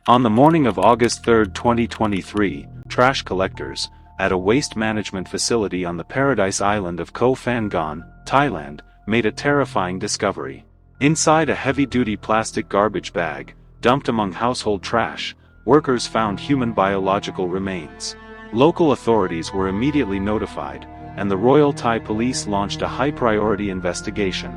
On the morning of August 3, 2023, trash collectors, at a waste management facility on the paradise island of Koh Phangan, Thailand, made a terrifying discovery. Inside a heavy-duty plastic garbage bag, dumped among household trash, workers found human biological remains. Local authorities were immediately notified, and the Royal Thai Police launched a high-priority investigation.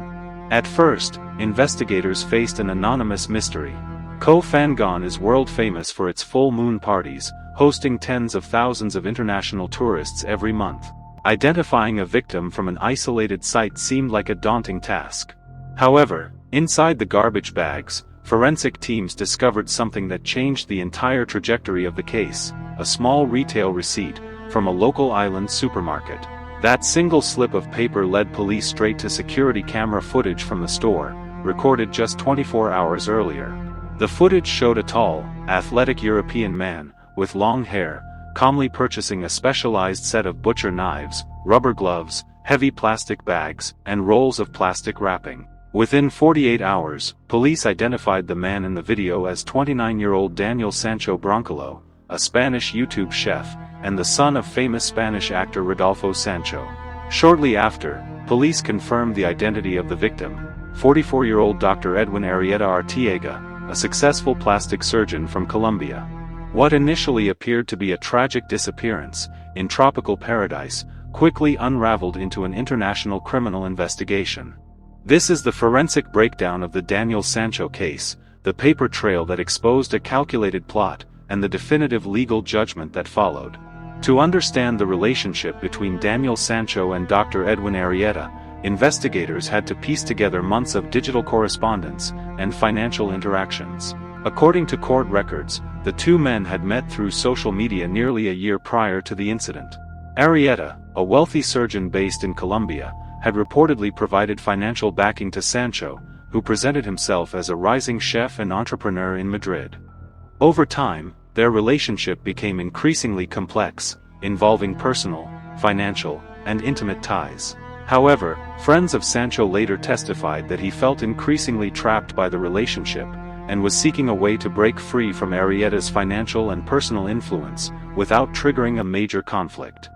At first, investigators faced an anonymous mystery. Koh Phangan is world-famous for its full moon parties, hosting tens of thousands of international tourists every month. Identifying a victim from an isolated site seemed like a daunting task. However, inside the garbage bags, forensic teams discovered something that changed the entire trajectory of the case: a small retail receipt from a local island supermarket. That single slip of paper led police straight to security camera footage from the store, recorded just 24 hours earlier. The footage showed a tall, athletic European man, with long hair, calmly purchasing a specialized set of butcher knives, rubber gloves, heavy plastic bags, and rolls of plastic wrapping. Within 48 hours, police identified the man in the video as 29-year-old Daniel Sancho, a Spanish YouTube chef, and the son of famous Spanish actor Rodolfo Sancho. Shortly after, police confirmed the identity of the victim, 44-year-old Dr. Edwin Arrieta, a successful plastic surgeon from Colombia. What initially appeared to be a tragic disappearance in tropical paradise quickly unraveled into an international criminal investigation. This is the forensic breakdown of the Daniel Sancho case, the paper trail that exposed a calculated plot, and the definitive legal judgment that followed. To understand the relationship between Daniel Sancho and Dr. Edwin Arrieta, investigators had to piece together months of digital correspondence and financial interactions. According to court records, the two men had met through social media nearly a year prior to the incident. Arrieta, a wealthy surgeon based in Colombia, had reportedly provided financial backing to Sancho, who presented himself as a rising chef and entrepreneur in Madrid. Over time, their relationship became increasingly complex, involving personal, financial, and intimate ties. However, friends of Sancho later testified that he felt increasingly trapped by the relationship, and was seeking a way to break free from Arrieta's financial and personal influence, without triggering a major conflict.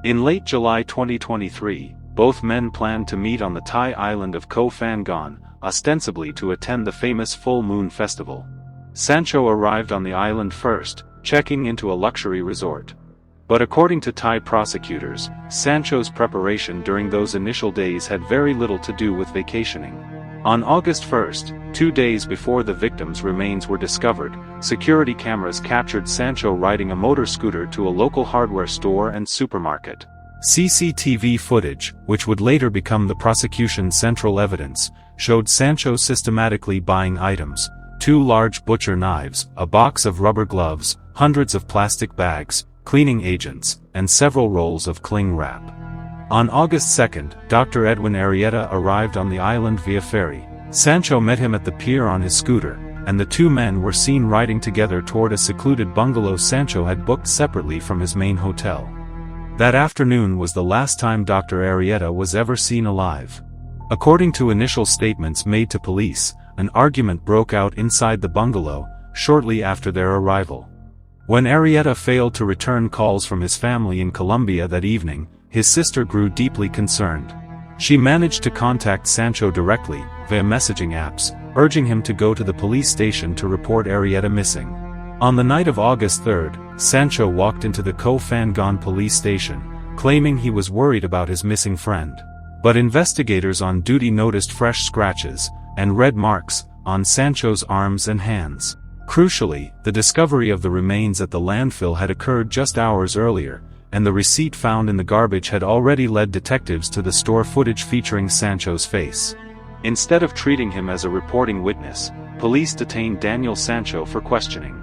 In late July 2023, both men planned to meet on the Thai island of Koh Phangan, ostensibly to attend the famous Full Moon Festival. Sancho arrived on the island first, checking into a luxury resort. But according to Thai prosecutors, Sancho's preparation during those initial days had very little to do with vacationing. On August 1, 2 days before the victim's remains were discovered, security cameras captured Sancho riding a motor scooter to a local hardware store and supermarket. CCTV footage, which would later become the prosecution's central evidence, showed Sancho systematically buying items: 2 large butcher knives, a box of rubber gloves, hundreds of plastic bags, cleaning agents, and several rolls of cling wrap. On August 2, Dr. Edwin Arrieta arrived on the island via ferry. Sancho met him at the pier on his scooter, and the two men were seen riding together toward a secluded bungalow Sancho had booked separately from his main hotel. That afternoon was the last time Dr. Arrieta was ever seen alive. According to initial statements made to police, an argument broke out inside the bungalow shortly after their arrival. When Arrieta failed to return calls from his family in Colombia that evening, his sister grew deeply concerned. She managed to contact Sancho directly, via messaging apps, urging him to go to the police station to report Arrieta missing. On the night of August 3, Sancho walked into the Koh Phangan police station, claiming he was worried about his missing friend. But investigators on duty noticed fresh scratches and red marks on Sancho's arms and hands. Crucially, the discovery of the remains at the landfill had occurred just hours earlier, and the receipt found in the garbage had already led detectives to the store footage featuring Sancho's face. Instead of treating him as a reporting witness, police detained Daniel Sancho for questioning.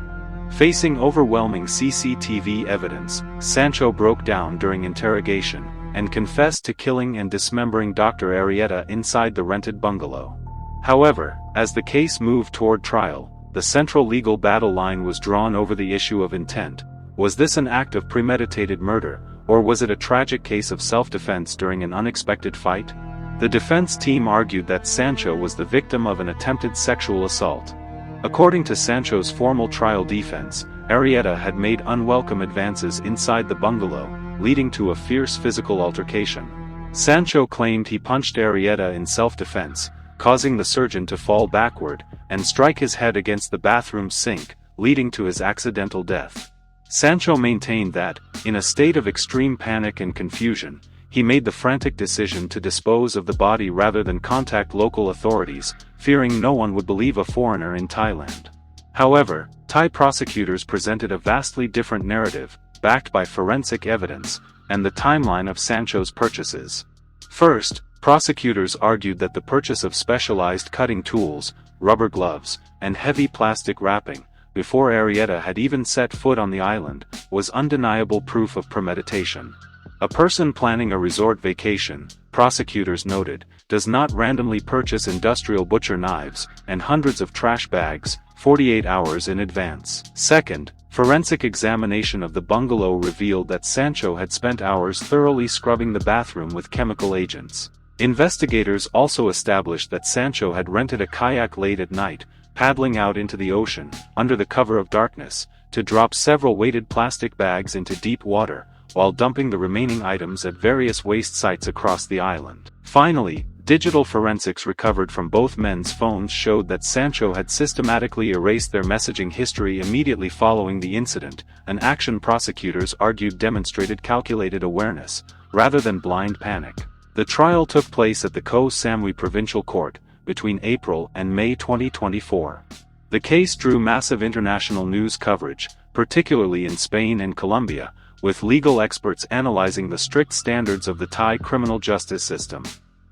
Facing overwhelming CCTV evidence, Sancho broke down during interrogation, and confessed to killing and dismembering Dr. Arrieta inside the rented bungalow. However, as the case moved toward trial, the central legal battle line was drawn over the issue of intent. Was this an act of premeditated murder, or was it a tragic case of self-defense during an unexpected fight? The defense team argued that Sancho was the victim of an attempted sexual assault. According to Sancho's formal trial defense, Arrieta had made unwelcome advances inside the bungalow, leading to a fierce physical altercation. Sancho claimed he punched Arrieta in self-defense, causing the surgeon to fall backward and strike his head against the bathroom sink, leading to his accidental death. Sancho maintained that, in a state of extreme panic and confusion, he made the frantic decision to dispose of the body rather than contact local authorities, fearing no one would believe a foreigner in Thailand. However, Thai prosecutors presented a vastly different narrative, backed by forensic evidence, and the timeline of Sancho's purchases. First, prosecutors argued that the purchase of specialized cutting tools, rubber gloves, and heavy plastic wrapping, before Arrieta had even set foot on the island, was undeniable proof of premeditation. A person planning a resort vacation, prosecutors noted, does not randomly purchase industrial butcher knives and hundreds of trash bags 48 hours in advance. Second, forensic examination of the bungalow revealed that Sancho had spent hours thoroughly scrubbing the bathroom with chemical agents. Investigators also established that Sancho had rented a kayak late at night, paddling out into the ocean, under the cover of darkness, to drop several weighted plastic bags into deep water, while dumping the remaining items at various waste sites across the island. Finally, digital forensics recovered from both men's phones showed that Sancho had systematically erased their messaging history immediately following the incident, an action prosecutors argued demonstrated calculated awareness, rather than blind panic. The trial took place at the Koh Samui Provincial Court, between April and May 2024. The case drew massive international news coverage, particularly in Spain and Colombia, with legal experts analyzing the strict standards of the Thai criminal justice system.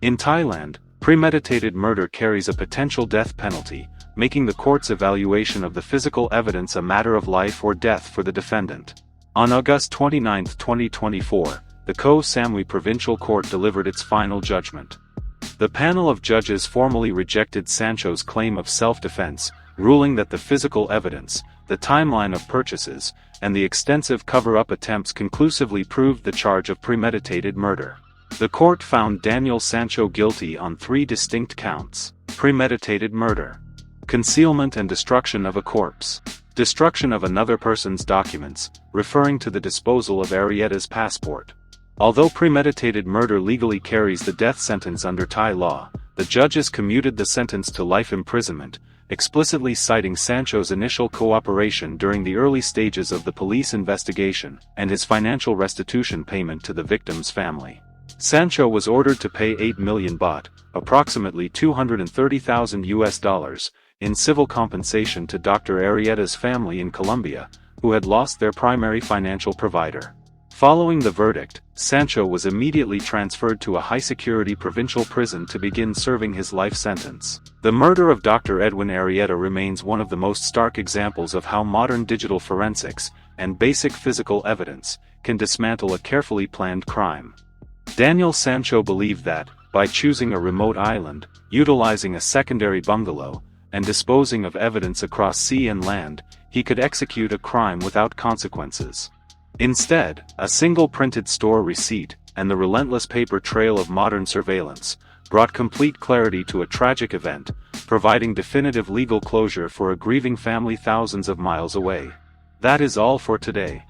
In Thailand, premeditated murder carries a potential death penalty, making the court's evaluation of the physical evidence a matter of life or death for the defendant. On August 29, 2024, the Koh Samui Provincial Court delivered its final judgment. The panel of judges formally rejected Sancho's claim of self-defense, ruling that the physical evidence, the timeline of purchases, and the extensive cover-up attempts conclusively proved the charge of premeditated murder. The court found Daniel Sancho guilty on 3 distinct counts: premeditated murder, concealment and destruction of a corpse, destruction of another person's documents, referring to the disposal of Arrieta's passport. Although premeditated murder legally carries the death sentence under Thai law, the judges commuted the sentence to life imprisonment, explicitly citing Sancho's initial cooperation during the early stages of the police investigation, and his financial restitution payment to the victim's family. Sancho was ordered to pay 8 million baht, approximately $230,000, in civil compensation to Dr. Arrieta's family in Colombia, who had lost their primary financial provider. Following the verdict, Sancho was immediately transferred to a high-security provincial prison to begin serving his life sentence. The murder of Dr. Edwin Arrieta remains one of the most stark examples of how modern digital forensics, and basic physical evidence, can dismantle a carefully planned crime. Daniel Sancho believed that, by choosing a remote island, utilizing a secondary bungalow, and disposing of evidence across sea and land, he could execute a crime without consequences. Instead, a single printed store receipt, and the relentless paper trail of modern surveillance, brought complete clarity to a tragic event, providing definitive legal closure for a grieving family thousands of miles away. That is all for today.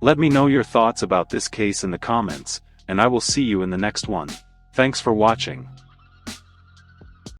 Let me know your thoughts about this case in the comments, and I will see you in the next one. Thanks for watching.